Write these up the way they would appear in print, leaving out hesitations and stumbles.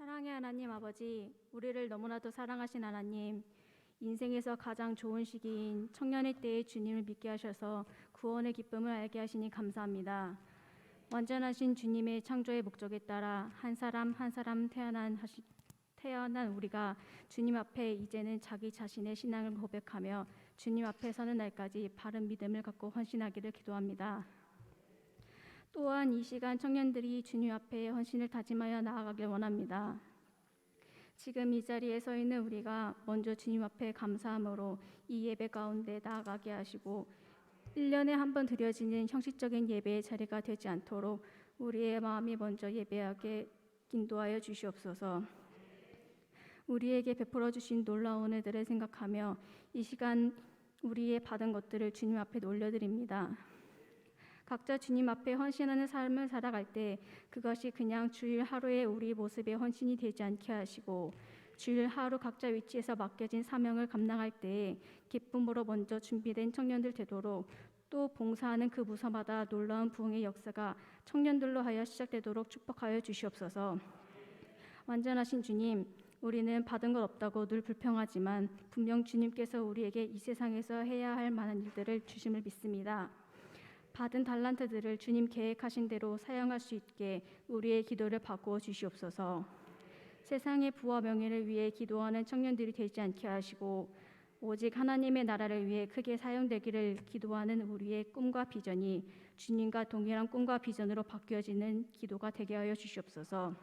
사랑의 하나님 아버지, 우리를 너무나도 사랑하신 하나님, 인생에서 가장 좋은 시기인 청년의 때에 주님을 믿게 하셔서 구원의 기쁨을 알게 하시니 감사합니다. 완전하신 주님의 창조의 목적에 따라 한 사람 한 사람 태어난 우리가 주님 앞에 이제는 자기 자신의 신앙을 고백하며 주님 앞에 서는 날까지 바른 믿음을 갖고 헌신하기를 기도합니다. 또한 이 시간 청년들이 주님 앞에 헌신을 다짐하여 나아가길 원합니다. 지금 이 자리에 서 있는 우리가 먼저 주님 앞에 감사함으로 이 예배 가운데 나아가게 하시고 1년에 한 번 드려지는 형식적인 예배의 자리가 되지 않도록 우리의 마음이 먼저 예배하게 인도하여 주시옵소서. 우리에게 베풀어 주신 놀라운 은혜들을 생각하며 이 시간 우리의 받은 것들을 주님 앞에 올려드립니다. 각자 주님 앞에 헌신하는 삶을 살아갈 때 그것이 그냥 주일 하루의 우리 모습의 헌신이 되지 않게 하시고 주일 하루 각자 위치에서 맡겨진 사명을 감당할 때 기쁨으로 먼저 준비된 청년들 되도록 또 봉사하는 그 부서마다 놀라운 부흥의 역사가 청년들로 하여 시작되도록 축복하여 주시옵소서. 완전하신 주님, 우리는 받은 것 없다고 늘 불평하지만 분명 주님께서 우리에게 이 세상에서 해야 할 많은 일들을 주심을 믿습니다. 받은 달란트들을 주님 계획하신 대로 사용할 수 있게 우리의 기도를 바꾸어 주시옵소서. 세상의 부와 명예를 위해 기도하는 청년들이 되지 않게 하시고 오직 하나님의 나라를 위해 크게 사용되기를 기도하는 우리의 꿈과 비전이 주님과 동일한 꿈과 비전으로 바뀌어지는 기도가 되게 하여 주시옵소서.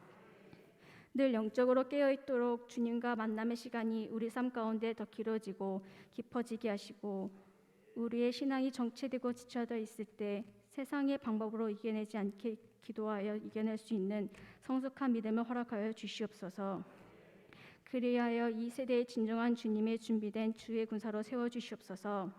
늘 영적으로 깨어있도록 주님과 만남의 시간이 우리 삶 가운데 더 길어지고 깊어지게 하시고 우리의 신앙이 정체되고 지쳐져 있을 때 세상의 방법으로 이겨내지 않게 기도하여 이겨낼 수 있는 성숙한 믿음을 허락하여 주시옵소서. 그리하여 이 세대의 진정한 주님의 준비된 주의 군사로 세워주시옵소서.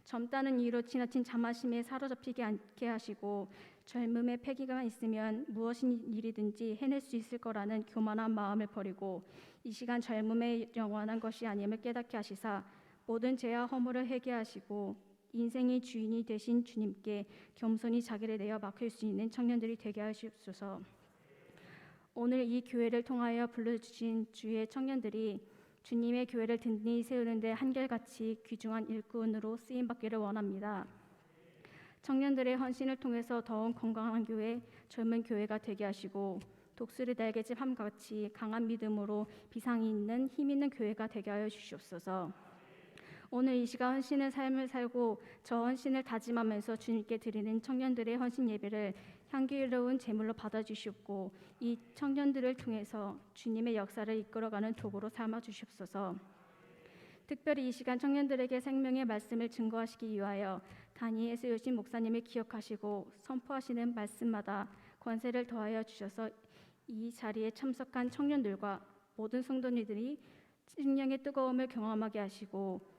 젊다는 이유로 지나친 자만심에 사로잡히지 않게 하시고 젊음의 패기가 있으면 무엇인 일이든지 해낼 수 있을 거라는 교만한 마음을 버리고 이 시간 젊음의 영원한 것이 아님을 깨닫게 하시사 모든 죄와 허물을 회개하시고 인생의 주인이 되신 주님께 겸손히 자기를 내어 맡길 수 있는 청년들이 되게 하시옵소서. 오늘 이 교회를 통하여 불러주신 주의 청년들이 주님의 교회를 든든히 세우는 데 한결같이 귀중한 일꾼으로 쓰임받기를 원합니다. 청년들의 헌신을 통해서 더욱 건강한 교회, 젊은 교회가 되게 하시고 독수리 날개짓 함같이 강한 믿음으로 비상이 있는 힘 있는 교회가 되게 하여 주시옵소서. 오늘 이 시간 헌신의 삶을 살고 저 헌신을 다짐하면서 주님께 드리는 청년들의 헌신 예배를 향기로운 제물로 받아주시옵고 이 청년들을 통해서 주님의 역사를 이끌어가는 도구로 삼아주시옵소서. 특별히 이 시간 청년들에게 생명의 말씀을 증거하시기 위하여 단위에 세우신 목사님을 기억하시고 선포하시는 말씀마다 권세를 더하여 주셔서 이 자리에 참석한 청년들과 모든 성도님들이 성령의 뜨거움을 경험하게 하시고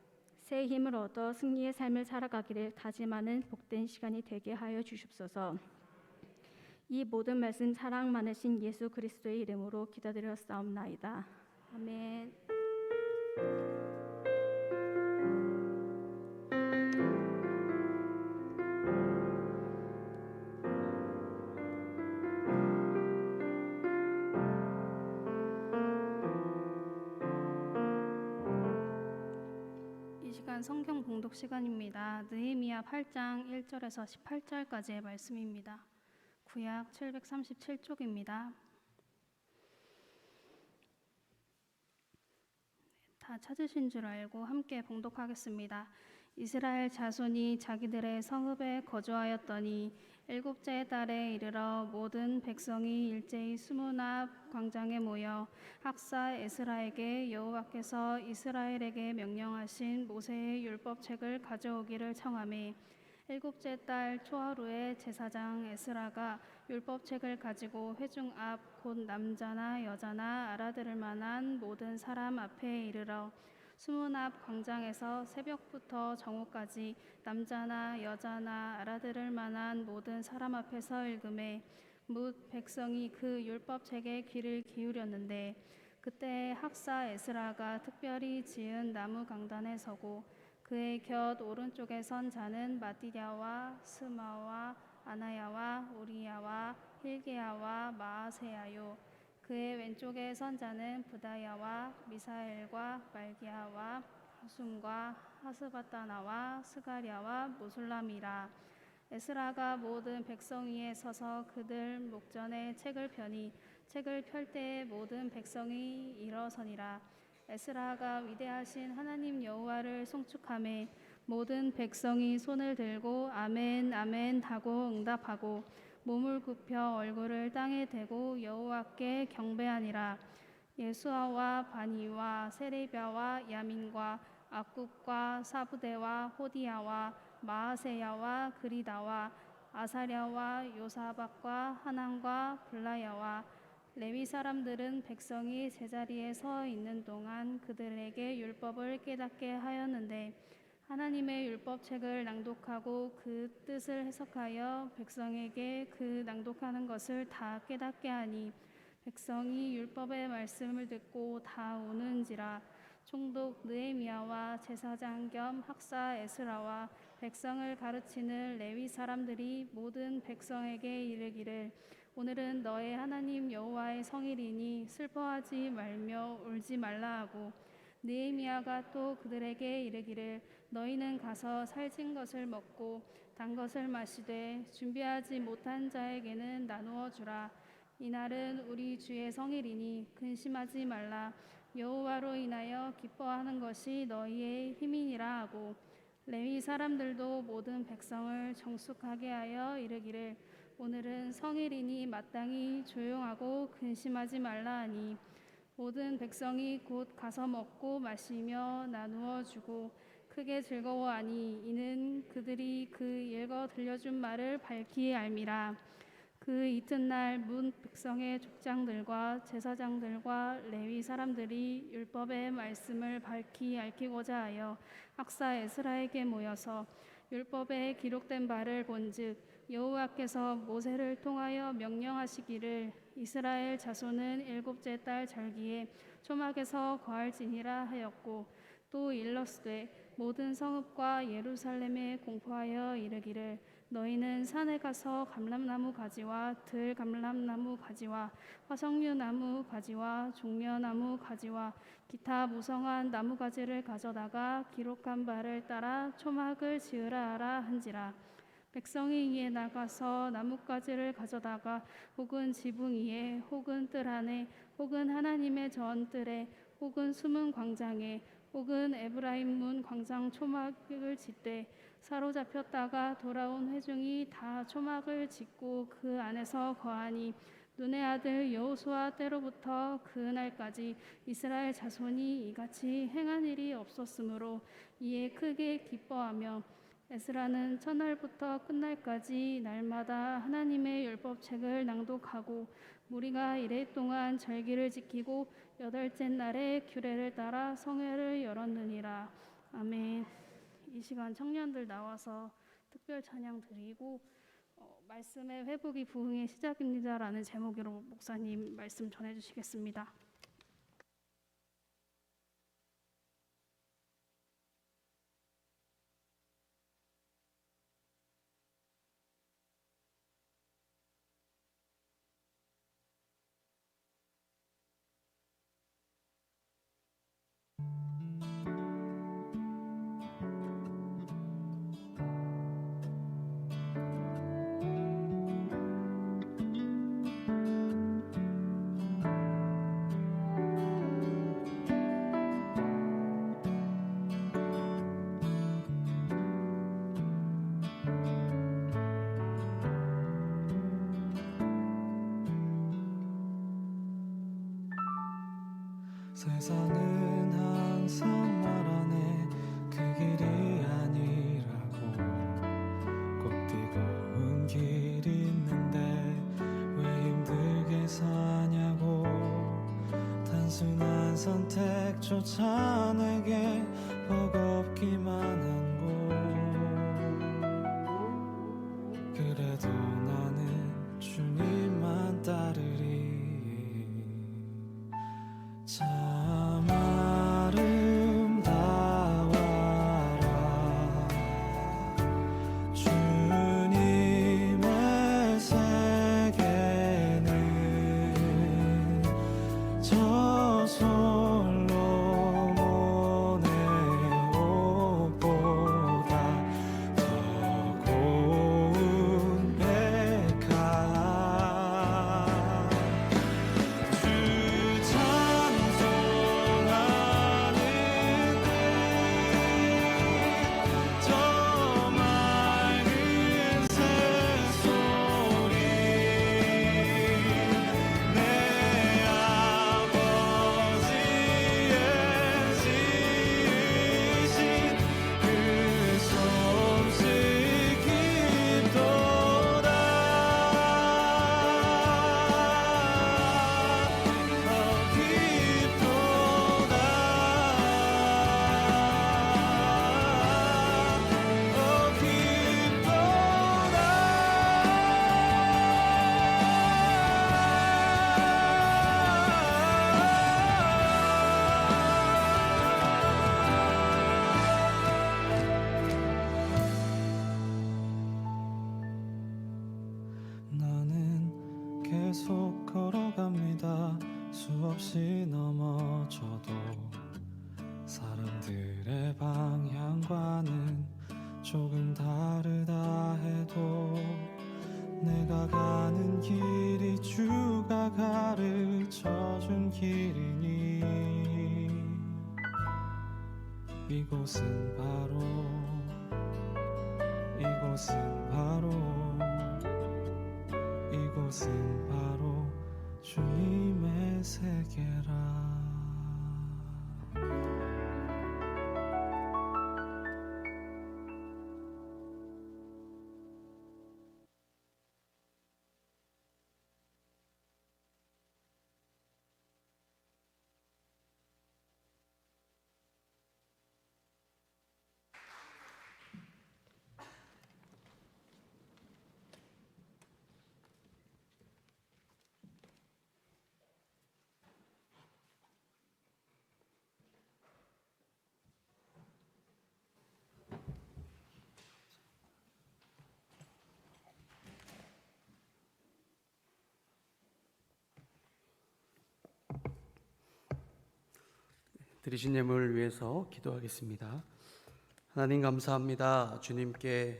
새 힘을 얻어 승리의 삶을 살아가기를 다짐하는 복된 시간이 되게 하여 주시옵소서. 이 모든 말씀 사랑 많으신 예수 그리스도의 이름으로 기도드렸사옵나이다. 아멘. 성경 봉독 시간입니다. 느헤미야 8장 1절에서 18절까지의 말씀입니다. 구약 737쪽입니다. 다 찾으신 줄 알고 함께 봉독하겠습니다. 이스라엘 자손이 자기들의 성읍에 거주하였더니 일곱째 달에 이르러 모든 백성이 일제히 수문 앞 광장에 모여 학사 에스라에게 여호와께서 이스라엘에게 명령하신 모세의 율법책을 가져오기를 청하매 일곱째 달 초하루에 제사장 에스라가 율법책을 가지고 회중 앞 곧 남자나 여자나 알아들을 만한 모든 사람 앞에 이르러 수문 앞 광장에서 새벽부터 정오까지 남자나 여자나 알아들을 만한 모든 사람 앞에서 읽음에 뭇 백성이 그 율법책에 귀를 기울였는데 그때 학사 에스라가 특별히 지은 나무 강단에 서고 그의 곁 오른쪽에 선 자는 마띠랴와 스마와 아나야와 우리야와 힐게야와 마아세야요 그의 왼쪽에 선 자는 부다야와 미사엘과 말기야와 하숨과 하스바다나와 스가랴와 모술람이라. 에스라가 모든 백성 위에 서서 그들 목전에 책을 펴니 책을 펼 때에 모든 백성이 일어서니라. 에스라가 위대하신 하나님 여호와를 송축하매 모든 백성이 손을 들고 아멘 아멘 하고 응답하고 몸을 굽혀 얼굴을 땅에 대고 여호와께 경배하니라. 예수아와 바니와 세레비아와 야민과 악굽과 사부대와 호디야와 마아세야와 그리다와 아사랴와 요사박과 하난과 블라야와 레위 사람들은 백성이 제자리에 서 있는 동안 그들에게 율법을 깨닫게 하였는데 하나님의 율법책을 낭독하고 그 뜻을 해석하여 백성에게 그 낭독하는 것을 다 깨닫게 하니 백성이 율법의 말씀을 듣고 다 우는지라. 총독 느헤미야와 제사장 겸 학사 에스라와 백성을 가르치는 레위 사람들이 모든 백성에게 이르기를 오늘은 너의 하나님 여호와의 성일이니 슬퍼하지 말며 울지 말라 하고 느헤미야가 또 그들에게 이르기를 너희는 가서 살찐 것을 먹고 단 것을 마시되 준비하지 못한 자에게는 나누어 주라. 이날은 우리 주의 성일이니 근심하지 말라. 여호와로 인하여 기뻐하는 것이 너희의 힘이니라 하고 레위 사람들도 모든 백성을 정숙하게 하여 이르기를 오늘은 성일이니 마땅히 조용하고 근심하지 말라 하니 모든 백성이 곧 가서 먹고 마시며 나누어 주고 크게 즐거워하니 이는 그들이 그 읽어 들려준 말을 밝히 알미라. 그 이튿날 문 백성의 족장들과 제사장들과 레위 사람들이 율법의 말씀을 밝히 알히고자 하여 학사 에스라에게 모여서 율법에 기록된 바를 본즉 여호와께서 모세를 통하여 명령하시기를 이스라엘 자손은 일곱째 달 절기에 초막에서 거할지니라 하였고 또 일렀으되 모든 성읍과 예루살렘에 공포하여 이르기를 너희는 산에 가서 감람나무 가지와 들 감람나무 가지와 화석류 나무 가지와 종려나무 가지와 기타 무성한 나무 가지를 가져다가 기록한 바를 따라 초막을 지으라 하라 한지라. 백성이 이에 나가서 나뭇가지를 가져다가 혹은 지붕 위에 혹은 뜰 안에 혹은 하나님의 전뜰에 혹은 숨은 광장에 혹은 에브라임 문 광장 초막을 짓되 사로잡혔다가 돌아온 회중이 다 초막을 짓고 그 안에서 거하니 눈의 아들 여호수아 때로부터 그날까지 이스라엘 자손이 이같이 행한 일이 없었으므로 이에 크게 기뻐하며 에스라는 첫날부터 끝날까지 날마다 하나님의 율법책을 낭독하고 무리가 이레 동안 절기를 지키고 여덟째 날에 규례를 따라 성회를 열었느니라. 아멘. 이 시간 청년들 나와서 특별 찬양 드리고 말씀의 회복이 부흥의 시작입니다라는 제목으로 목사님 말씀 전해주시겠습니다. 세상은 항상 말하네 그 길이 아니라고 꼭 뜨거운 길이 있는데 왜 힘들게 사냐고 단순한 선택조차 내게 버겁기만 한 곳 그래도 나는 주님만 따르리 참 아름다워라 주님의 세계는 계속 걸어갑니다. 수없이 넘어져도 사람들의 방향과는 조금 다르다 해도 내가 가는 길이 주가 가르쳐준 길이니 이곳은 바로 주님의 세계라. 드리신 예물을 위해서 기도하겠습니다. 하나님 감사합니다. 주님께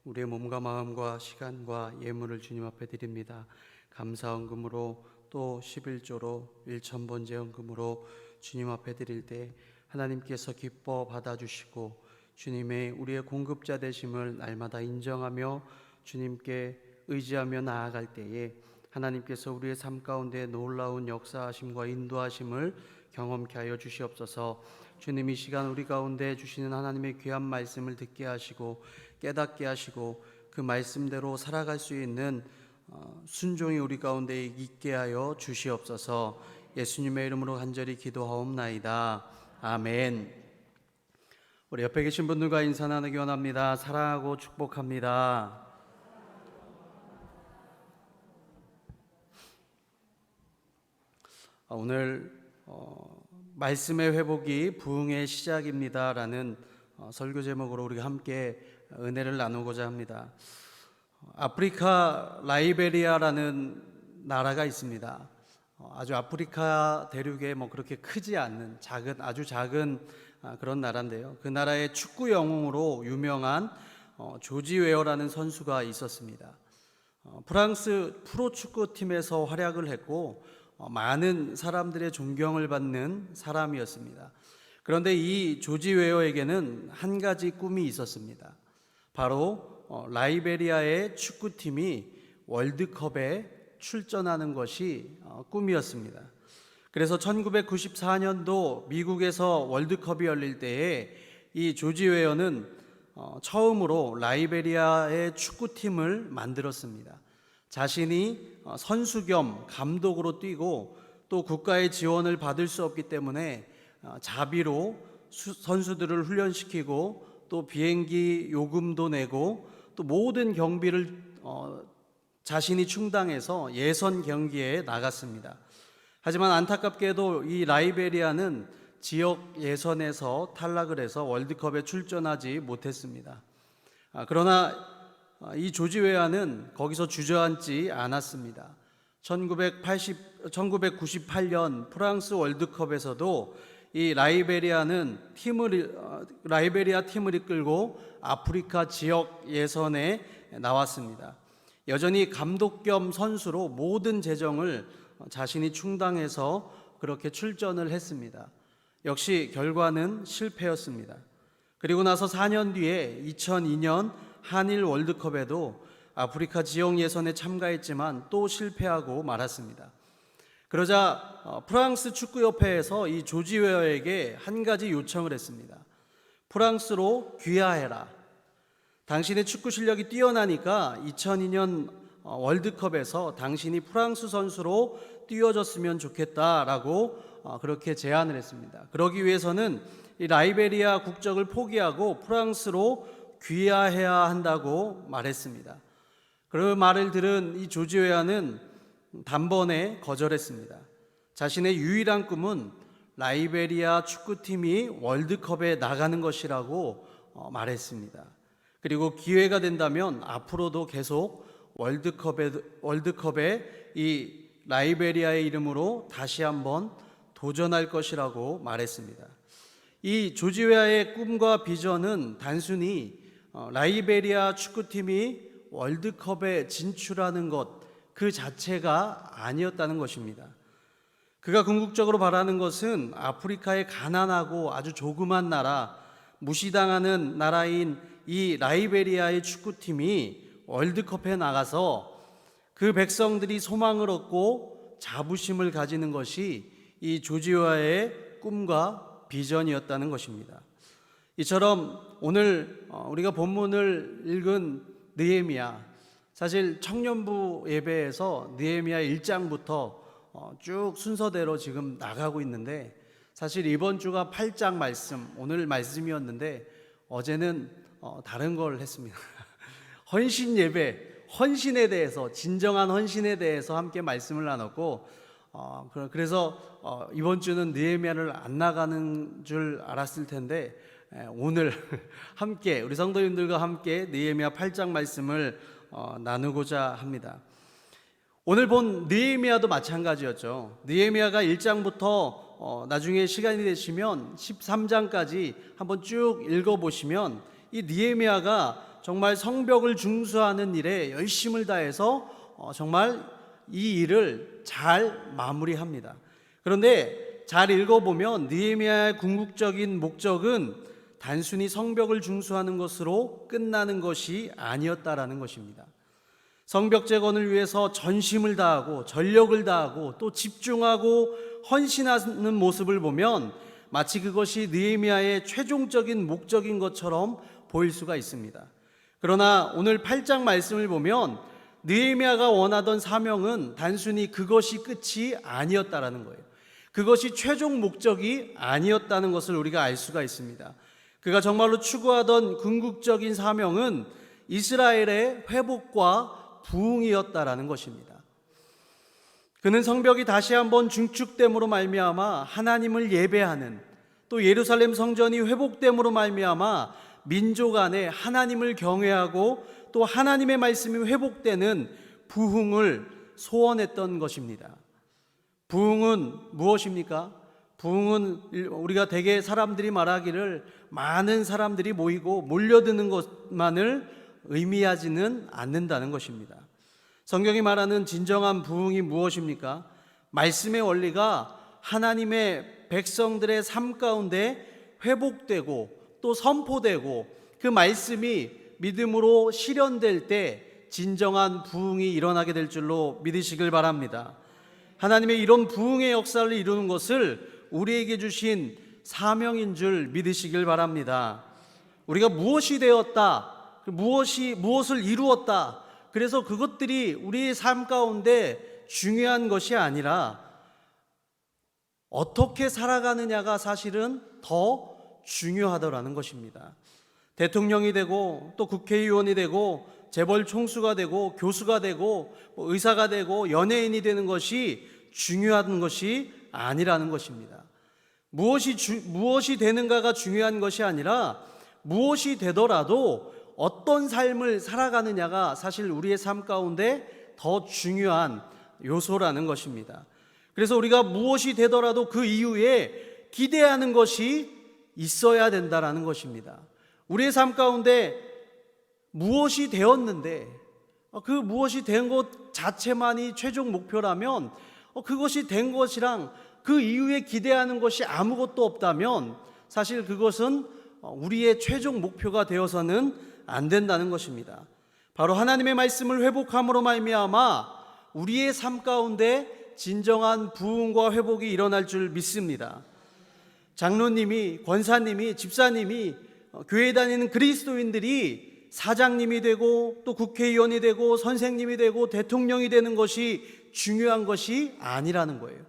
우리의 몸과 마음과 시간과 예물을 주님 앞에 드립니다. 감사헌금으로 또 11조로 1,000번째 헌금으로 주님 앞에 드릴 때 하나님께서 기뻐 받아주시고 주님의 우리의 공급자 되심을 날마다 인정하며 주님께 의지하며 나아갈 때에 하나님께서 우리의 삶 가운데 놀라운 역사하심과 인도하심을 경험케 하여 주시옵소서. 주님, 이 시간 우리 가운데 주시는 하나님의 귀한 말씀을 듣게 하시고 깨닫게 하시고 그 말씀대로 살아갈 수 있는 순종이 우리 가운데 있게 하여 주시옵소서. 예수님의 이름으로 간절히 기도하옵나이다. 아멘. 우리 옆에 계신 분들과 인사 나누기 원합니다. 사랑하고 축복합니다. 오늘 말씀의 회복이 부흥의 시작입니다라는 설교 제목으로 우리가 함께 은혜를 나누고자 합니다. 아프리카 라이베리아라는 나라가 있습니다. 아주 아프리카 대륙에 그렇게 크지 않는 아주 작은 그런 나라인데요. 그 나라의 축구 영웅으로 유명한 조지 웨어라는 선수가 있었습니다. 프랑스 프로축구팀에서 활약을 했고 많은 사람들의 존경을 받는 사람이었습니다. 그런데 이 조지 웨어에게는 한 가지 꿈이 있었습니다. 바로 라이베리아의 축구팀이 월드컵에 출전하는 것이 꿈이었습니다. 그래서 1994년도 미국에서 월드컵이 열릴 때에 이 조지 웨어는 처음으로 라이베리아의 축구팀을 만들었습니다. 자신이 선수 겸 감독으로 뛰고 또 국가의 지원을 받을 수 없기 때문에 자비로 선수들을 훈련시키고 또 비행기 요금도 내고 또 모든 경비를 자신이 충당해서 예선 경기에 나갔습니다. 하지만 안타깝게도 이 라이베리아는 지역 예선에서 탈락을 해서 월드컵에 출전하지 못했습니다. 그러나 이 조지 웨어는 거기서 주저앉지 않았습니다. 1998년 프랑스 월드컵에서도 이 라이베리아 팀을 이끌고 아프리카 지역 예선에 나왔습니다. 여전히 감독 겸 선수로 모든 재정을 자신이 충당해서 그렇게 출전을 했습니다. 역시 결과는 실패였습니다. 그리고 나서 4년 뒤에 2002년 한일 월드컵에도 아프리카 지역 예선에 참가했지만 또 실패하고 말았습니다. 그러자 프랑스 축구협회에서 이 조지 웨어에게 한 가지 요청을 했습니다. 프랑스로 귀화해라. 당신의 축구 실력이 뛰어나니까 2002년 월드컵에서 당신이 프랑스 선수로 뛰어줬으면 좋겠다라고 그렇게 제안을 했습니다. 그러기 위해서는 이 라이베리아 국적을 포기하고 프랑스로 귀화해야 한다고 말했습니다. 그 말을 들은 이 조지 웨어는 단번에 거절했습니다. 자신의 유일한 꿈은 라이베리아 축구팀이 월드컵에 나가는 것이라고 말했습니다. 그리고 기회가 된다면 앞으로도 계속 월드컵에 이 라이베리아의 이름으로 다시 한번 도전할 것이라고 말했습니다. 이 조지 웨아의 꿈과 비전은 단순히 라이베리아 축구팀이 월드컵에 진출하는 것 그 자체가 아니었다는 것입니다. 그가 궁극적으로 바라는 것은 아프리카의 가난하고 아주 조그만 나라, 무시당하는 나라인 이 라이베리아의 축구팀이 월드컵에 나가서 그 백성들이 소망을 얻고 자부심을 가지는 것이 이 조지 웨아의 꿈과 비전이었다는 것입니다. 이처럼 오늘 우리가 본문을 읽은 느헤미야, 사실 청년부 예배에서 느헤미야 1장부터 쭉 순서대로 지금 나가고 있는데, 사실 이번 주가 8장 말씀, 오늘 말씀이었는데 어제는 다른 걸 했습니다. 헌신 예배, 헌신에 대해서, 진정한 헌신에 대해서 함께 말씀을 나눴고, 그래서 이번 주는 느헤미야를 안 나가는 줄 알았을 텐데 오늘 함께 우리 성도님들과 함께 느헤미야 8장 말씀을 나누고자 합니다. 오늘 본 느헤미야도 마찬가지였죠. 느헤미야가 1장부터 나중에 시간이 되시면 13장까지 한번 쭉 읽어보시면 이 느헤미야가 정말 성벽을 중수하는 일에 열심을 다해서 정말 이 일을 잘 마무리합니다. 그런데 잘 읽어보면 느헤미야의 궁극적인 목적은 단순히 성벽을 중수하는 것으로 끝나는 것이 아니었다라는 것입니다. 성벽 재건을 위해서 전심을 다하고 전력을 다하고 또 집중하고 헌신하는 모습을 보면 마치 그것이 느헤미야의 최종적인 목적인 것처럼 보일 수가 있습니다. 그러나 오늘 8장 말씀을 보면 느헤미야가 원하던 사명은 단순히 그것이 끝이 아니었다라는 거예요. 그것이 최종 목적이 아니었다는 것을 우리가 알 수가 있습니다. 그가 정말로 추구하던 궁극적인 사명은 이스라엘의 회복과 부흥이었다라는 것입니다. 그는 성벽이 다시 한번 중축됨으로 말미암아 하나님을 예배하는, 또 예루살렘 성전이 회복됨으로 말미암아 민족 안에 하나님을 경외하고 또 하나님의 말씀이 회복되는 부흥을 소원했던 것입니다. 부흥은 무엇입니까? 부흥은 우리가 대개 사람들이 말하기를 많은 사람들이 모이고 몰려드는 것만을 의미하지는 않는다는 것입니다. 성경이 말하는 진정한 부흥이 무엇입니까? 말씀의 원리가 하나님의 백성들의 삶 가운데 회복되고 또 선포되고 그 말씀이 믿음으로 실현될 때 진정한 부흥이 일어나게 될 줄로 믿으시길 바랍니다. 하나님의 이런 부흥의 역사를 이루는 것을 우리에게 주신 사명인 줄 믿으시길 바랍니다. 우리가 무엇이 되었다, 무엇을 이루었다, 그래서 그것들이 우리의 삶 가운데 중요한 것이 아니라 어떻게 살아가느냐가 사실은 더 중요하더라는 것입니다. 대통령이 되고 또 국회의원이 되고 재벌 총수가 되고 교수가 되고 의사가 되고 연예인이 되는 것이 중요한 것이 아니라는 것입니다. 무엇이 되는가가 중요한 것이 아니라 무엇이 되더라도 어떤 삶을 살아가느냐가 사실 우리의 삶 가운데 더 중요한 요소라는 것입니다. 그래서 우리가 무엇이 되더라도 그 이후에 기대하는 것이 있어야 된다라는 것입니다. 우리의 삶 가운데 무엇이 되었는데 그 무엇이 된 것 자체만이 최종 목표라면 그것이 된 것이랑 그 이후에 기대하는 것이 아무것도 없다면 사실 그것은 우리의 최종 목표가 되어서는 안 된다는 것입니다. 바로 하나님의 말씀을 회복함으로 말미암아 우리의 삶 가운데 진정한 부흥과 회복이 일어날 줄 믿습니다. 장로님이, 권사님이, 집사님이, 교회 다니는 그리스도인들이 사장님이 되고 또 국회의원이 되고 선생님이 되고 대통령이 되는 것이 중요한 것이 아니라는 거예요.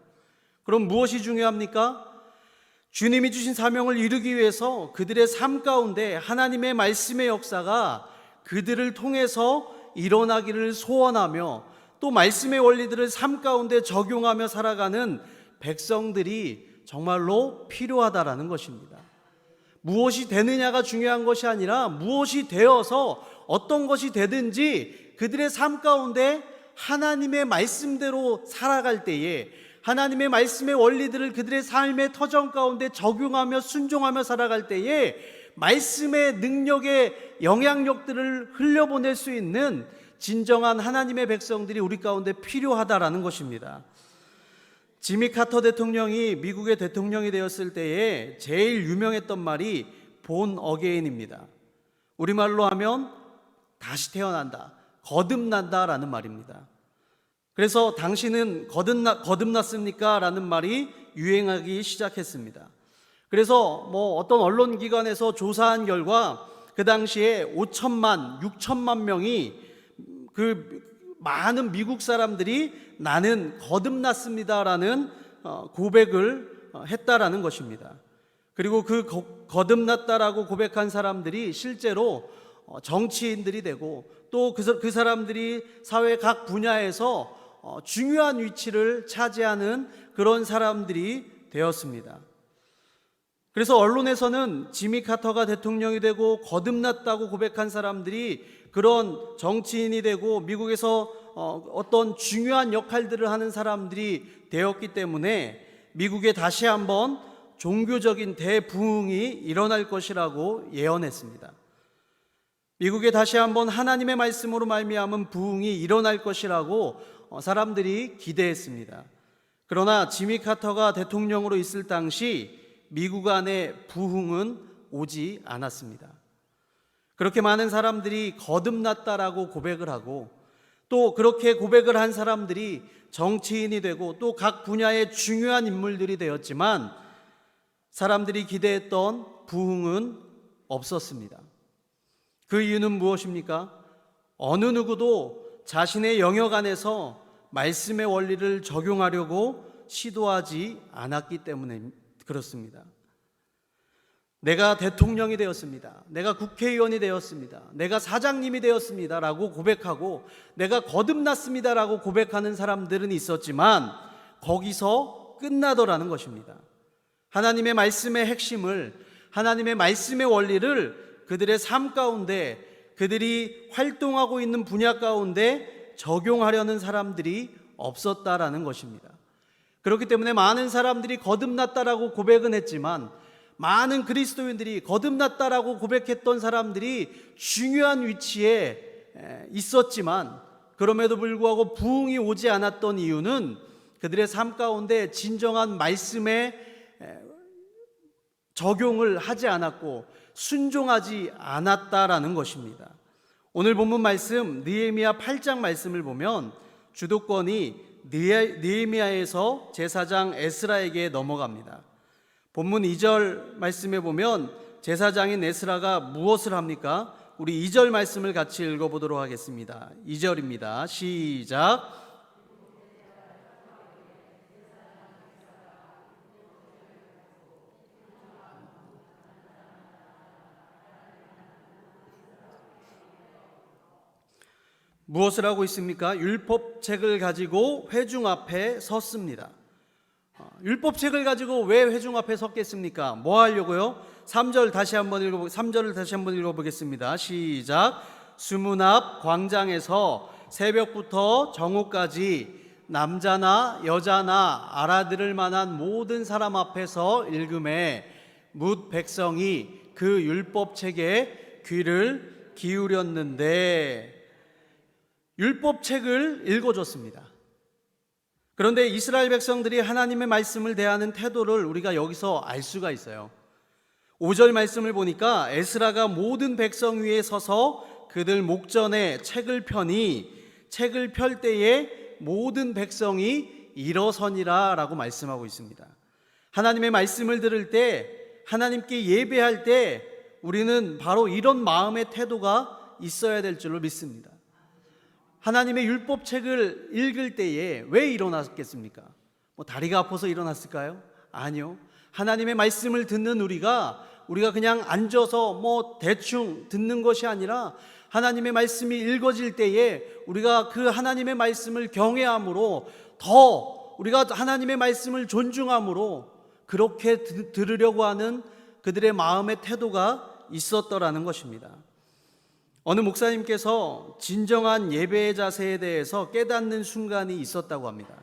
그럼 무엇이 중요합니까? 주님이 주신 사명을 이루기 위해서 그들의 삶 가운데 하나님의 말씀의 역사가 그들을 통해서 일어나기를 소원하며 또 말씀의 원리들을 삶 가운데 적용하며 살아가는 백성들이 정말로 필요하다라는 것입니다. 무엇이 되느냐가 중요한 것이 아니라 무엇이 되어서 어떤 것이 되든지 그들의 삶 가운데 하나님의 말씀대로 살아갈 때에, 하나님의 말씀의 원리들을 그들의 삶의 터전 가운데 적용하며 순종하며 살아갈 때에 말씀의 능력의 영향력들을 흘려보낼 수 있는 진정한 하나님의 백성들이 우리 가운데 필요하다라는 것입니다. 지미 카터 대통령이 미국의 대통령이 되었을 때에 제일 유명했던 말이 본 어게인입니다. 우리말로 하면 다시 태어난다, 거듭난다 라는 말입니다. 그래서 당신은 거듭났습니까? 라는 말이 유행하기 시작했습니다. 그래서 어떤 언론기관에서 조사한 결과 그 당시에 5천만, 6천만 명이 그 많은 미국 사람들이 나는 거듭났습니다라는 고백을 했다라는 것입니다. 그리고 그 거듭났다라고 고백한 사람들이 실제로 정치인들이 되고 또 그 사람들이 사회 각 분야에서 중요한 위치를 차지하는 그런 사람들이 되었습니다. 그래서 언론에서는 지미 카터가 대통령이 되고 거듭났다고 고백한 사람들이 그런 정치인이 되고 미국에서 어떤 중요한 역할들을 하는 사람들이 되었기 때문에 미국에 다시 한번 종교적인 대부흥이 일어날 것이라고 예언했습니다. 미국에 다시 한번 하나님의 말씀으로 말미암은 부흥이 일어날 것이라고 사람들이 기대했습니다. 그러나 지미 카터가 대통령으로 있을 당시 미국 안에 부흥은 오지 않았습니다. 그렇게 많은 사람들이 거듭났다라고 고백을 하고 또 그렇게 고백을 한 사람들이 정치인이 되고 또 각 분야의 중요한 인물들이 되었지만 사람들이 기대했던 부흥은 없었습니다. 그 이유는 무엇입니까? 어느 누구도 자신의 영역 안에서 말씀의 원리를 적용하려고 시도하지 않았기 때문에 그렇습니다. 내가 대통령이 되었습니다. 내가 국회의원이 되었습니다. 내가 사장님이 되었습니다 라고 고백하고 내가 거듭났습니다 라고 고백하는 사람들은 있었지만 거기서 끝나더라는 것입니다. 하나님의 말씀의 핵심을, 하나님의 말씀의 원리를 그들의 삶 가운데, 그들이 활동하고 있는 분야 가운데 적용하려는 사람들이 없었다라는 것입니다. 그렇기 때문에 많은 사람들이 거듭났다라고 고백은 했지만 많은 그리스도인들이 거듭났다라고 고백했던 사람들이 중요한 위치에 있었지만 그럼에도 불구하고 부흥이 오지 않았던 이유는 그들의 삶 가운데 진정한 말씀의 적용을 하지 않았고 순종하지 않았다라는 것입니다. 오늘 본문 말씀 느헤미야 8장 말씀을 보면 주도권이 느헤미야에서 제사장 에스라에게 넘어갑니다. 본문 2절 말씀에 보면 제사장인 에스라가 무엇을 합니까? 우리 2절 말씀을 같이 읽어보도록 하겠습니다. 2절입니다. 시작. 무엇을 하고 있습니까? 율법책을 가지고 회중 앞에 섰습니다. 율법책을 가지고 왜 회중 앞에 섰겠습니까? 뭐 하려고요? 3절을 다시 한번 읽어보겠습니다. 시작. 수문 앞 광장에서 새벽부터 정오까지 남자나 여자나 알아들을 만한 모든 사람 앞에서 읽음에 뭇 백성이 그 율법책에 귀를 기울였는데 율법책을 읽어줬습니다. 그런데 이스라엘 백성들이 하나님의 말씀을 대하는 태도를 우리가 여기서 알 수가 있어요. 5절 말씀을 보니까 에스라가 모든 백성 위에 서서 그들 목전에 책을 펴니 책을 펼 때에 모든 백성이 일어서니라 라고 말씀하고 있습니다. 하나님의 말씀을 들을 때, 하나님께 예배할 때 우리는 바로 이런 마음의 태도가 있어야 될 줄로 믿습니다. 하나님의 율법책을 읽을 때에 왜 일어났겠습니까? 다리가 아파서 일어났을까요? 아니요. 하나님의 말씀을 듣는 우리가 그냥 앉아서 대충 듣는 것이 아니라 하나님의 말씀이 읽어질 때에 우리가 그 하나님의 말씀을 경외함으로 더 우리가 하나님의 말씀을 존중함으로 그렇게 들으려고 하는 그들의 마음의 태도가 있었더라는 것입니다. 어느 목사님께서 진정한 예배의 자세에 대해서 깨닫는 순간이 있었다고 합니다.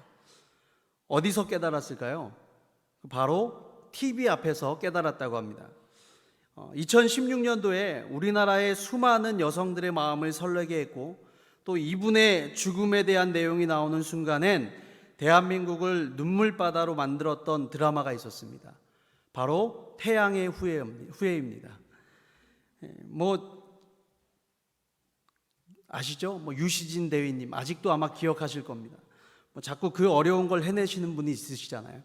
어디서 깨달았을까요? 바로 TV 앞에서 깨달았다고 합니다. 2016년도에 우리나라의 수많은 여성들의 마음을 설레게 했고, 또 이분의 죽음에 대한 내용이 나오는 순간엔 대한민국을 눈물바다로 만들었던 드라마가 있었습니다. 바로 태양의 후예입니다. 아시죠? 유시진 대위님 아직도 아마 기억하실 겁니다. 자꾸 그 어려운 걸 해내시는 분이 있으시잖아요.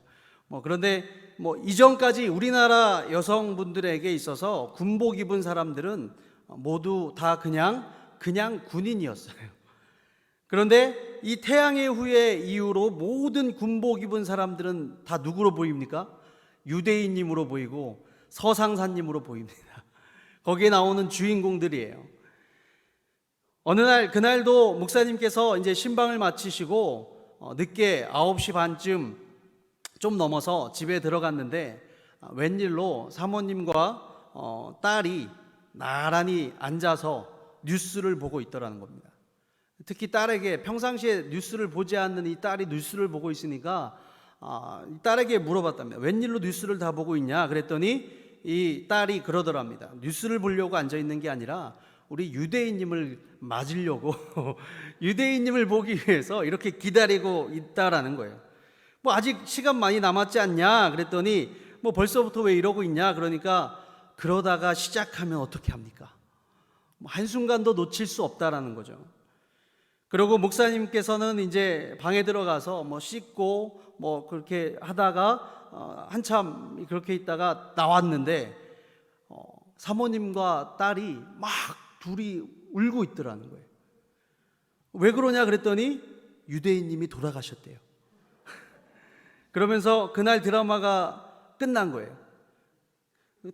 그런데 이전까지 우리나라 여성분들에게 있어서 군복 입은 사람들은 모두 다 그냥 군인이었어요. 그런데 이 태양의 후예 이후로 모든 군복 입은 사람들은 다 누구로 보입니까? 유대인님으로 보이고 서상사님으로 보입니다. 거기에 나오는 주인공들이에요. 어느 날, 그날도 목사님께서 이제 신방을 마치시고 늦게 9시 반쯤 좀 넘어서 집에 들어갔는데, 웬일로 사모님과 딸이 나란히 앉아서 뉴스를 보고 있더라는 겁니다. 특히 딸에게, 평상시에 뉴스를 보지 않는 이 딸이 뉴스를 보고 있으니까 딸에게 물어봤답니다. 웬일로 뉴스를 다 보고 있냐? 그랬더니 이 딸이 그러더랍니다. 뉴스를 보려고 앉아 있는 게 아니라 우리 유대인님을 맞으려고 유대인님을 보기 위해서 이렇게 기다리고 있다라는 거예요. 아직 시간 많이 남았지 않냐? 그랬더니 벌써부터 왜 이러고 있냐? 그러니까 그러다가 시작하면 어떻게 합니까? 한순간도 놓칠 수 없다라는 거죠. 그리고 목사님께서는 이제 방에 들어가서 씻고 그렇게 하다가 한참 그렇게 있다가 나왔는데 사모님과 딸이 막 둘이 울고 있더라는 거예요. 왜 그러냐 그랬더니 유대인님이 돌아가셨대요. 그러면서 그날 드라마가 끝난 거예요.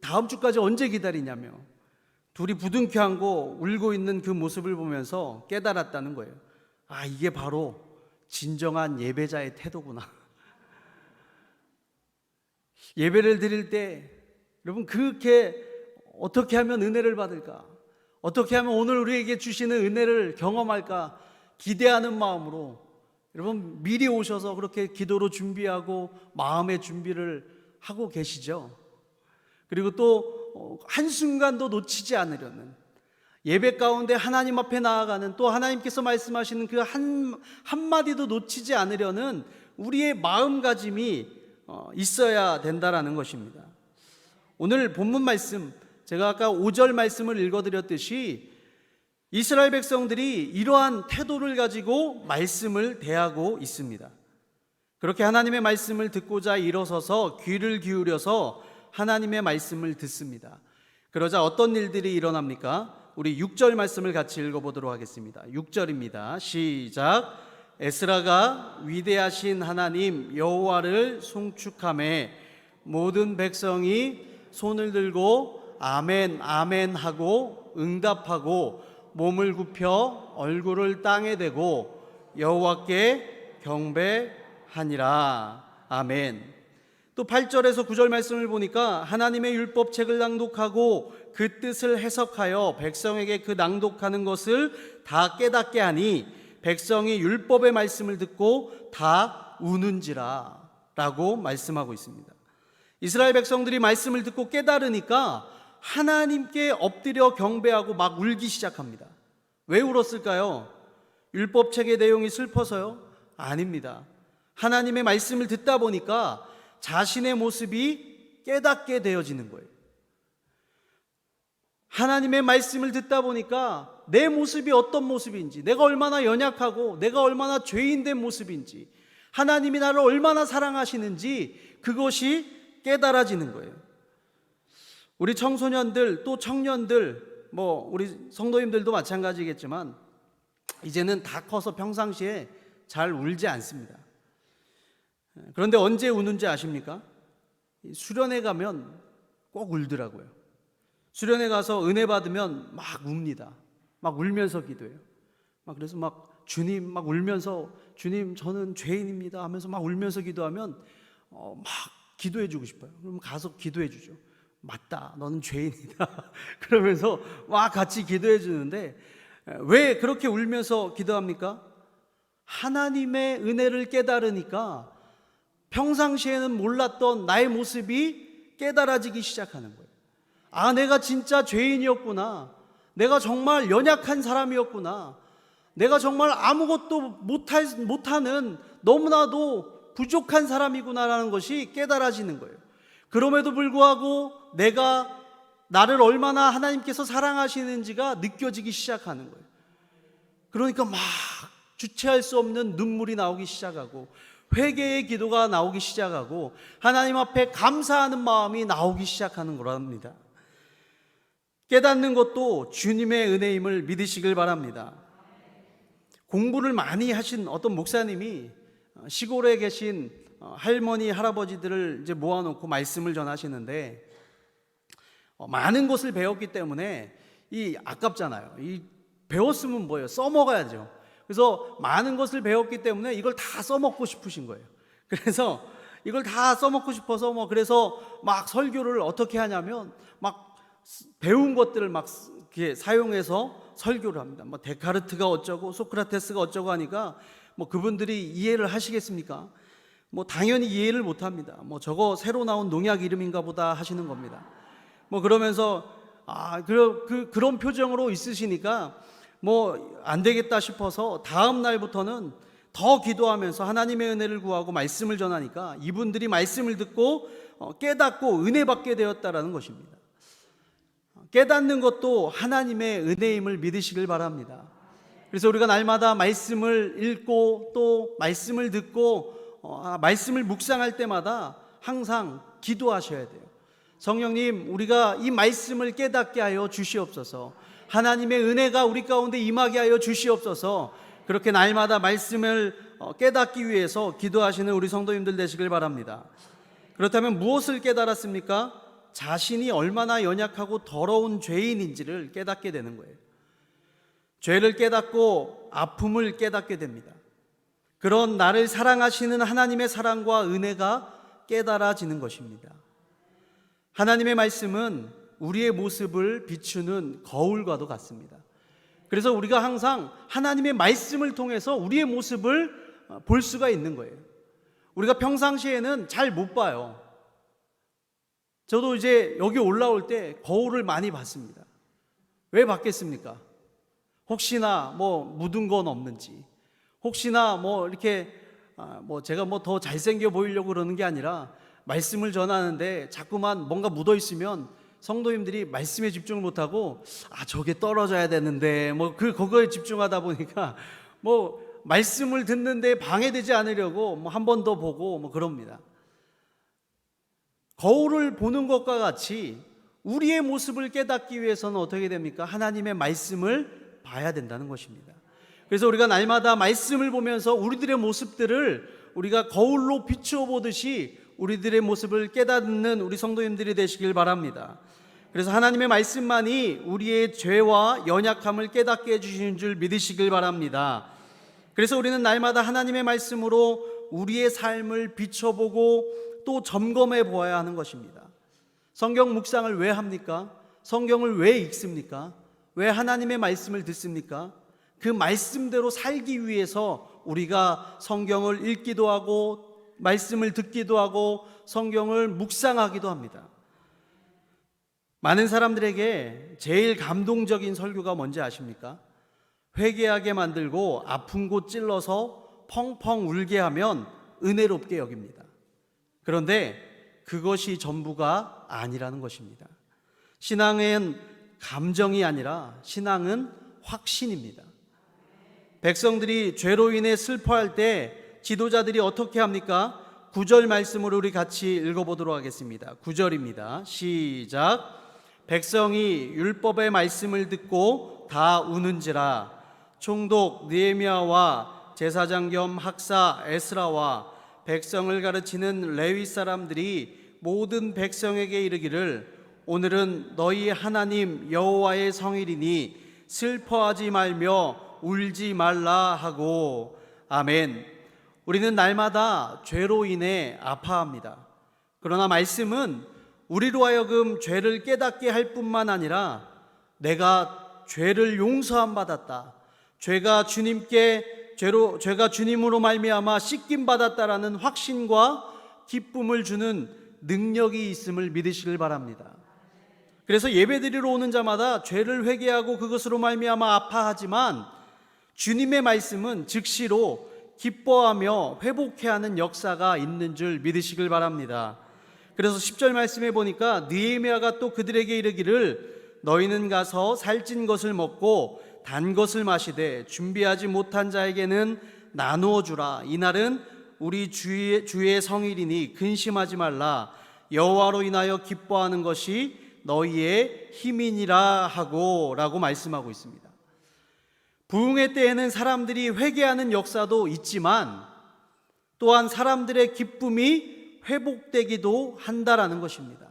다음 주까지 언제 기다리냐며 둘이 부둥켜 안고 울고 있는 그 모습을 보면서 깨달았다는 거예요. 이게 바로 진정한 예배자의 태도구나. 예배를 드릴 때 여러분, 그렇게 어떻게 하면 은혜를 받을까? 어떻게 하면 오늘 우리에게 주시는 은혜를 경험할까? 기대하는 마음으로 여러분 미리 오셔서 그렇게 기도로 준비하고 마음의 준비를 하고 계시죠? 그리고 또 한순간도 놓치지 않으려는, 예배 가운데 하나님 앞에 나아가는, 또 하나님께서 말씀하시는 그 한마디도 놓치지 않으려는 우리의 마음가짐이 있어야 된다라는 것입니다. 오늘 본문 말씀, 제가 아까 5절 말씀을 읽어드렸듯이 이스라엘 백성들이 이러한 태도를 가지고 말씀을 대하고 있습니다. 그렇게 하나님의 말씀을 듣고자 일어서서 귀를 기울여서 하나님의 말씀을 듣습니다. 그러자 어떤 일들이 일어납니까? 우리 6절 말씀을 같이 읽어보도록 하겠습니다. 6절입니다. 시작. 에스라가 위대하신 하나님 여호와를 송축하매 모든 백성이 손을 들고 아멘 아멘 하고 응답하고 몸을 굽혀 얼굴을 땅에 대고 여호와께 경배하니라. 아멘. 또 8절에서 9절 말씀을 보니까 하나님의 율법책을 낭독하고 그 뜻을 해석하여 백성에게 그 낭독하는 것을 다 깨닫게 하니 백성이 율법의 말씀을 듣고 다 우는지라 라고 말씀하고 있습니다. 이스라엘 백성들이 말씀을 듣고 깨달으니까 하나님께 엎드려 경배하고 막 울기 시작합니다. 왜 울었을까요? 율법책의 내용이 슬퍼서요? 아닙니다. 하나님의 말씀을 듣다 보니까 자신의 모습이 깨닫게 되어지는 거예요. 하나님의 말씀을 듣다 보니까 내 모습이 어떤 모습인지, 내가 얼마나 연약하고 내가 얼마나 죄인된 모습인지, 하나님이 나를 얼마나 사랑하시는지 그것이 깨달아지는 거예요. 우리 청소년들 또 청년들, 우리 성도님들도 마찬가지겠지만 이제는 다 커서 평상시에 잘 울지 않습니다. 그런데 언제 우는지 아십니까? 수련회 가면 꼭 울더라고요. 수련회 가서 은혜 받으면 막 웁니다. 막 울면서 기도해요. 그래서 막 주님, 막 울면서 주님 저는 죄인입니다 하면서 막 울면서 기도하면 막 기도해 주고 싶어요. 그럼 가서 기도해 주죠. 맞다, 너는 죄인이다 그러면서 막 같이 기도해 주는데, 왜 그렇게 울면서 기도합니까? 하나님의 은혜를 깨달으니까 평상시에는 몰랐던 나의 모습이 깨달아지기 시작하는 거예요. 아, 내가 진짜 죄인이었구나. 내가 정말 연약한 사람이었구나. 내가 정말 아무것도 못하는 너무나도 부족한 사람이구나라는 것이 깨달아지는 거예요. 그럼에도 불구하고 내가 나를 얼마나 하나님께서 사랑하시는지가 느껴지기 시작하는 거예요. 그러니까 막 주체할 수 없는 눈물이 나오기 시작하고 회개의 기도가 나오기 시작하고 하나님 앞에 감사하는 마음이 나오기 시작하는 거랍니다. 깨닫는 것도 주님의 은혜임을 믿으시길 바랍니다. 공부를 많이 하신 어떤 목사님이 시골에 계신 할머니, 할아버지들을 이제 모아놓고 말씀을 전하시는데, 많은 것을 배웠기 때문에 아깝잖아요. 배웠으면 뭐예요? 써먹어야죠. 그래서 많은 것을 배웠기 때문에 이걸 다 써먹고 싶으신 거예요. 그래서 이걸 다 써먹고 싶어서 그래서 막 설교를 어떻게 하냐면 막 배운 것들을 막 이렇게 사용해서 설교를 합니다. 데카르트가 어쩌고 소크라테스가 어쩌고 하니까 그분들이 이해를 하시겠습니까? 당연히 이해를 못 합니다. 저거 새로 나온 농약 이름인가 보다 하시는 겁니다. 그러면서 그런 표정으로 있으시니까 안 되겠다 싶어서 다음 날부터는 더 기도하면서 하나님의 은혜를 구하고 말씀을 전하니까 이분들이 말씀을 듣고 깨닫고 은혜 받게 되었다라는 것입니다. 깨닫는 것도 하나님의 은혜임을 믿으시길 바랍니다. 그래서 우리가 날마다 말씀을 읽고 또 말씀을 듣고 말씀을 묵상할 때마다 항상 기도하셔야 돼요. 성령님, 우리가 이 말씀을 깨닫게 하여 주시옵소서. 하나님의 은혜가 우리 가운데 임하게 하여 주시옵소서. 그렇게 날마다 말씀을 깨닫기 위해서 기도하시는 우리 성도님들 되시길 바랍니다. 그렇다면 무엇을 깨달았습니까? 자신이 얼마나 연약하고 더러운 죄인인지를 깨닫게 되는 거예요. 죄를 깨닫고 아픔을 깨닫게 됩니다. 그런 나를 사랑하시는 하나님의 사랑과 은혜가 깨달아지는 것입니다. 하나님의 말씀은 우리의 모습을 비추는 거울과도 같습니다. 그래서 우리가 항상 하나님의 말씀을 통해서 우리의 모습을 볼 수가 있는 거예요. 우리가 평상시에는 잘 못 봐요. 저도 이제 여기 올라올 때 거울을 많이 봤습니다. 왜 봤겠습니까? 혹시나 묻은 건 없는지, 혹시나 이렇게 제가 더 잘생겨 보이려고 그러는 게 아니라 말씀을 전하는데 자꾸만 뭔가 묻어 있으면 성도님들이 말씀에 집중을 못하고 저게 떨어져야 되는데 그거에 집중하다 보니까 말씀을 듣는데 방해되지 않으려고 한 번 더 보고 그럽니다. 거울을 보는 것과 같이 우리의 모습을 깨닫기 위해서는 어떻게 됩니까? 하나님의 말씀을 봐야 된다는 것입니다. 그래서 우리가 날마다 말씀을 보면서 우리들의 모습들을 우리가 거울로 비추어 보듯이 우리들의 모습을 깨닫는 우리 성도님들이 되시길 바랍니다. 그래서 하나님의 말씀만이 우리의 죄와 연약함을 깨닫게 해주시는 줄 믿으시길 바랍니다. 그래서 우리는 날마다 하나님의 말씀으로 우리의 삶을 비춰보고 또 점검해 보아야 하는 것입니다. 성경 묵상을 왜 합니까? 성경을 왜 읽습니까? 왜 하나님의 말씀을 듣습니까? 그 말씀대로 살기 위해서 우리가 성경을 읽기도 하고 말씀을 듣기도 하고 성경을 묵상하기도 합니다. 많은 사람들에게 제일 감동적인 설교가 뭔지 아십니까? 회개하게 만들고 아픈 곳 찔러서 펑펑 울게 하면 은혜롭게 여깁니다. 그런데 그것이 전부가 아니라는 것입니다. 신앙은 감정이 아니라 신앙은 확신입니다. 백성들이 죄로 인해 슬퍼할 때 지도자들이 어떻게 합니까? 9절 말씀으로 우리 같이 읽어보도록 하겠습니다. 9절입니다. 시작. 백성이 율법의 말씀을 듣고 다 우는지라. 총독 느헤미야와 제사장 겸 학사 에스라와 백성을 가르치는 레위 사람들이 모든 백성에게 이르기를 오늘은 너희 하나님 여호와의 성일이니 슬퍼하지 말며 울지 말라 하고. 아멘. 우리는 날마다 죄로 인해 아파합니다. 그러나 말씀은 우리로 하여금 죄를 깨닫게 할 뿐만 아니라 내가 죄를 용서함 받았다, 죄가 주님으로 말미암아 씻김 받았다라는 확신과 기쁨을 주는 능력이 있음을 믿으시길 바랍니다. 그래서 예배드리러 오는 자마다 죄를 회개하고 그것으로 말미암아 아파하지만 주님의 말씀은 즉시로 기뻐하며 회복해 하는 역사가 있는 줄 믿으시길 바랍니다. 그래서 10절 말씀에 보니까 느헤미야가 또 그들에게 이르기를 너희는 가서 살찐 것을 먹고 단 것을 마시되 준비하지 못한 자에게는 나누어 주라. 이날은 우리 주의 성일이니 근심하지 말라. 여호와로 인하여 기뻐하는 것이 너희의 힘이니라 하고 라고 말씀하고 있습니다. 부흥의 때에는 사람들이 회개하는 역사도 있지만 또한 사람들의 기쁨이 회복되기도 한다라는 것입니다.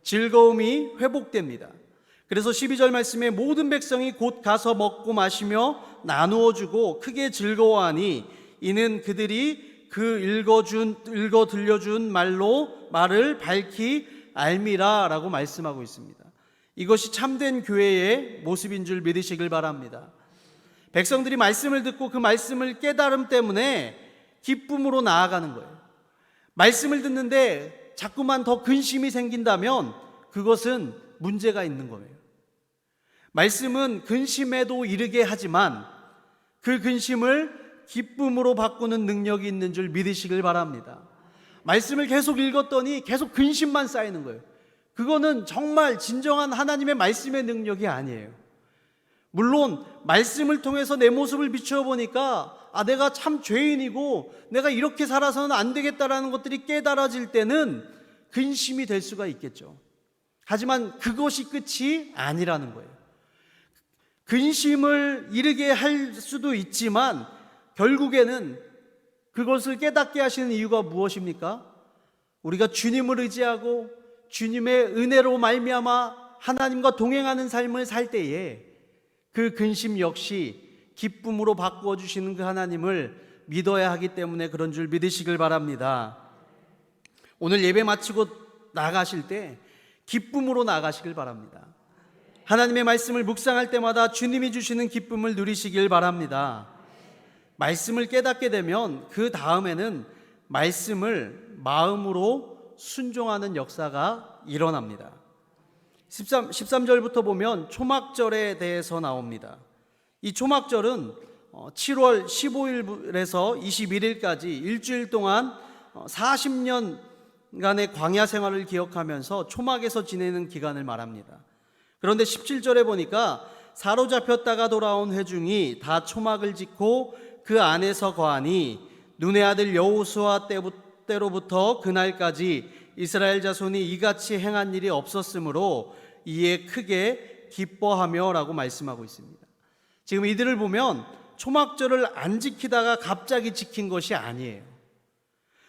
즐거움이 회복됩니다. 그래서 12절 말씀에 모든 백성이 곧 가서 먹고 마시며 나누어 주고 크게 즐거워하니 이는 그들이 그 읽어 들려준 말을 밝히 알미라 라고 말씀하고 있습니다. 이것이 참된 교회의 모습인 줄 믿으시길 바랍니다. 백성들이 말씀을 듣고 그 말씀을 깨달음 때문에 기쁨으로 나아가는 거예요. 말씀을 듣는데 자꾸만 더 근심이 생긴다면 그것은 문제가 있는 거예요. 말씀은 근심에도 이르게 하지만 그 근심을 기쁨으로 바꾸는 능력이 있는 줄 믿으시길 바랍니다. 말씀을 계속 읽었더니 계속 근심만 쌓이는 거예요. 그거는 정말 진정한 하나님의 말씀의 능력이 아니에요. 물론 말씀을 통해서 내 모습을 비추어 보니까 내가 참 죄인이고 내가 이렇게 살아서는 안 되겠다라는 것들이 깨달아질 때는 근심이 될 수가 있겠죠. 하지만 그것이 끝이 아니라는 거예요. 근심을 이르게 할 수도 있지만 결국에는 그것을 깨닫게 하시는 이유가 무엇입니까? 우리가 주님을 의지하고 주님의 은혜로 말미암아 하나님과 동행하는 삶을 살 때에 그 근심 역시 기쁨으로 바꾸어 주시는 그 하나님을 믿어야 하기 때문에 그런 줄 믿으시길 바랍니다. 오늘 예배 마치고 나가실 때 기쁨으로 나가시길 바랍니다. 하나님의 말씀을 묵상할 때마다 주님이 주시는 기쁨을 누리시길 바랍니다. 말씀을 깨닫게 되면 그 다음에는 말씀을 마음으로 순종하는 역사가 일어납니다. 13절부터 보면 초막절에 대해서 나옵니다. 이 초막절은 7월 15일에서 21일까지 일주일 동안 40년간의 광야 생활을 기억하면서 초막에서 지내는 기간을 말합니다. 그런데 17절에 보니까 사로잡혔다가 돌아온 회중이 다 초막을 짓고 그 안에서 거하니 눈의 아들 여호수아 때로부터 그날까지 이스라엘 자손이 이같이 행한 일이 없었으므로 이에 크게 기뻐하며 라고 말씀하고 있습니다. 지금 이들을 보면 초막절을 안 지키다가 갑자기 지킨 것이 아니에요.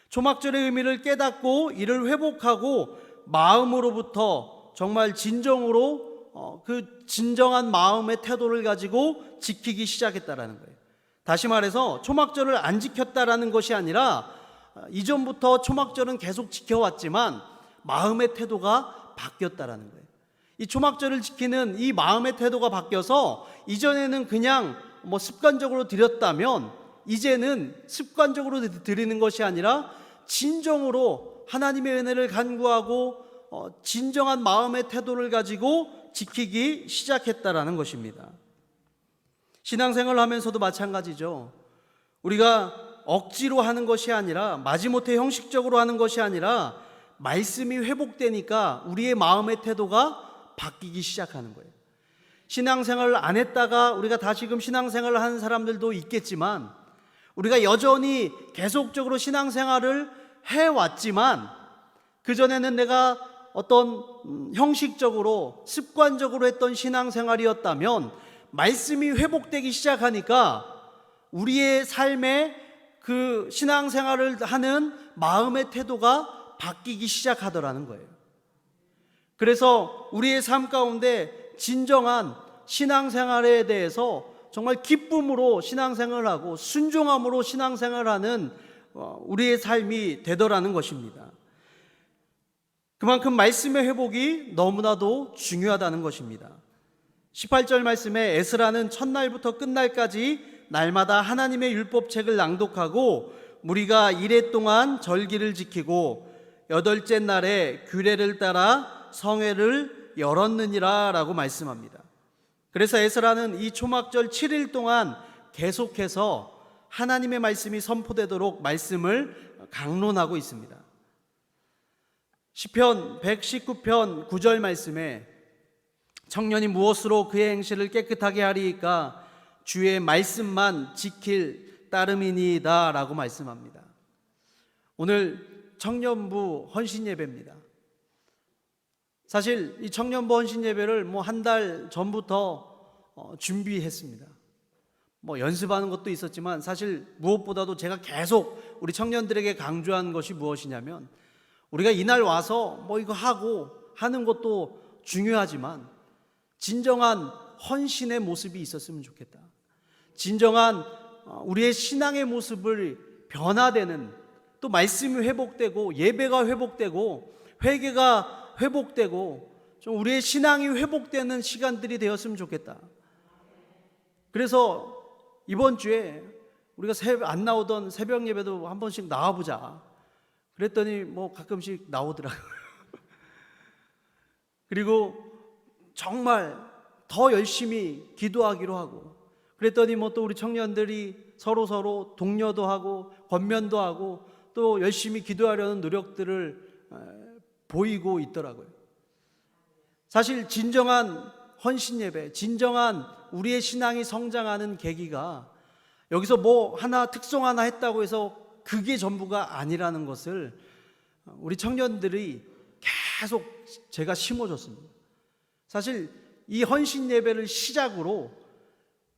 초막절의 의미를 깨닫고 이를 회복하고 마음으로부터 정말 진정으로 그 진정한 마음의 태도를 가지고 지키기 시작했다라는 거예요. 다시 말해서 초막절을 안 지켰다라는 것이 아니라 이전부터 초막절은 계속 지켜왔지만 마음의 태도가 바뀌었다라는 거예요. 이 초막절을 지키는 이 마음의 태도가 바뀌어서 이전에는 그냥 습관적으로 드렸다면 이제는 습관적으로 드리는 것이 아니라 진정으로 하나님의 은혜를 간구하고 진정한 마음의 태도를 가지고 지키기 시작했다라는 것입니다. 신앙생활을 하면서도 마찬가지죠. 우리가 억지로 하는 것이 아니라 마지못해 형식적으로 하는 것이 아니라 말씀이 회복되니까 우리의 마음의 태도가 바뀌기 시작하는 거예요. 신앙생활을 안 했다가 우리가 다시금 신앙생활을 하는 사람들도 있겠지만 우리가 여전히 계속적으로 신앙생활을 해왔지만 그전에는 내가 어떤 형식적으로 습관적으로 했던 신앙생활이었다면 말씀이 회복되기 시작하니까 우리의 삶에 그 신앙생활을 하는 마음의 태도가 바뀌기 시작하더라는 거예요. 그래서 우리의 삶 가운데 진정한 신앙생활에 대해서 정말 기쁨으로 신앙생활하고 순종함으로 신앙생활하는 우리의 삶이 되더라는 것입니다. 그만큼 말씀의 회복이 너무나도 중요하다는 것입니다. 18절 말씀에 에스라는 첫날부터 끝날까지 날마다 하나님의 율법책을 낭독하고 무리가 이레 동안 절기를 지키고 여덟째 날에 규례를 따라 성회를 열었느니라 라고 말씀합니다. 그래서 에스라는 이 초막절 7일 동안 계속해서 하나님의 말씀이 선포되도록 말씀을 강론하고 있습니다. 시편 119편 9절 말씀에 청년이 무엇으로 그의 행실을 깨끗하게 하리이까 주의 말씀만 지킬 따름이니이다 라고 말씀합니다. 오늘 청년부 헌신 예배입니다. 사실 이 청년부 헌신 예배를 한 달 전부터 준비했습니다. 연습하는 것도 있었지만 사실 무엇보다도 제가 계속 우리 청년들에게 강조한 것이 무엇이냐면 우리가 이날 와서 이거 하고 하는 것도 중요하지만 진정한 헌신의 모습이 있었으면 좋겠다. 진정한 우리의 신앙의 모습을 변화되는, 또 말씀이 회복되고 예배가 회복되고 회개가 회복되고 좀 우리의 신앙이 회복되는 시간들이 되었으면 좋겠다. 그래서 이번 주에 우리가 안 나오던 새벽 예배도 한 번씩 나와보자 그랬더니 가끔씩 나오더라고요. 그리고 정말 더 열심히 기도하기로 하고 그랬더니 또 우리 청년들이 서로 독려도 하고 권면도 하고 또 열심히 기도하려는 노력들을 보이고 있더라고요. 사실 진정한 헌신 예배, 진정한 우리의 신앙이 성장하는 계기가 여기서 특성 하나 했다고 해서 그게 전부가 아니라는 것을 우리 청년들이 계속 제가 심어줬습니다. 사실 이 헌신 예배를 시작으로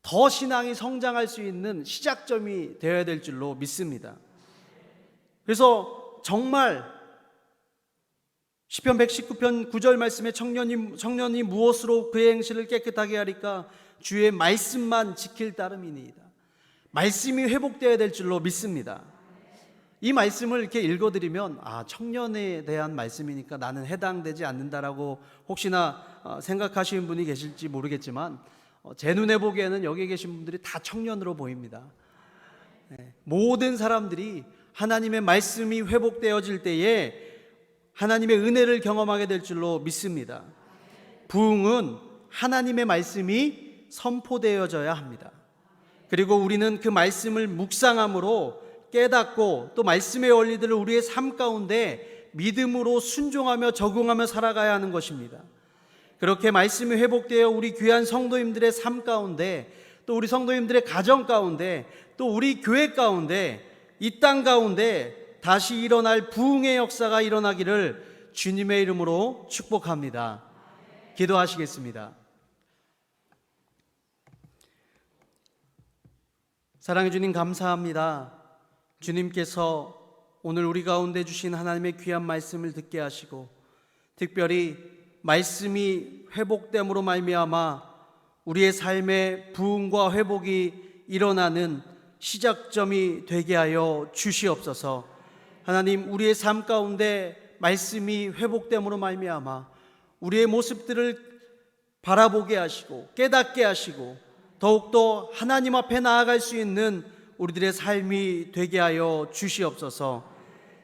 더 신앙이 성장할 수 있는 시작점이 되어야 될 줄로 믿습니다. 그래서 정말 시편 119편 9절 말씀에 청년이 무엇으로 그의 행실을 깨끗하게 하리까 주의 말씀만 지킬 따름이니이다. 말씀이 회복되어야 될 줄로 믿습니다. 이 말씀을 이렇게 읽어드리면 청년에 대한 말씀이니까 나는 해당되지 않는다라고 혹시나 생각하시는 분이 계실지 모르겠지만 제 눈에 보기에는 여기 계신 분들이 다 청년으로 보입니다. 모든 사람들이 하나님의 말씀이 회복되어질 때에 하나님의 은혜를 경험하게 될 줄로 믿습니다. 부흥은 하나님의 말씀이 선포되어져야 합니다. 그리고 우리는 그 말씀을 묵상함으로 깨닫고 또 말씀의 원리들을 우리의 삶 가운데 믿음으로 순종하며 적용하며 살아가야 하는 것입니다. 그렇게 말씀이 회복되어 우리 귀한 성도님들의 삶 가운데 또 우리 성도님들의 가정 가운데 또 우리 교회 가운데 이 땅 가운데 다시 일어날 부흥의 역사가 일어나기를 주님의 이름으로 축복합니다. 기도하시겠습니다. 사랑해 주님 감사합니다. 주님께서 오늘 우리 가운데 주신 하나님의 귀한 말씀을 듣게 하시고 특별히 말씀이 회복됨으로 말미암아 우리의 삶의 부흥과 회복이 일어나는 시작점이 되게 하여 주시옵소서. 하나님, 우리의 삶 가운데 말씀이 회복됨으로 말미암아 우리의 모습들을 바라보게 하시고 깨닫게 하시고 더욱더 하나님 앞에 나아갈 수 있는 우리들의 삶이 되게 하여 주시옵소서.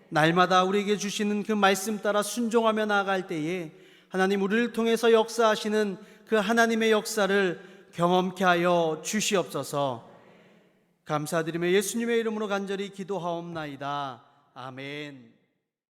날마다 우리에게 주시는 그 말씀 따라 순종하며 나아갈 때에 하나님 우리를 통해서 역사하시는 그 하나님의 역사를 경험케 하여 주시옵소서. 감사드리며 예수님의 이름으로 간절히 기도하옵나이다. 아멘.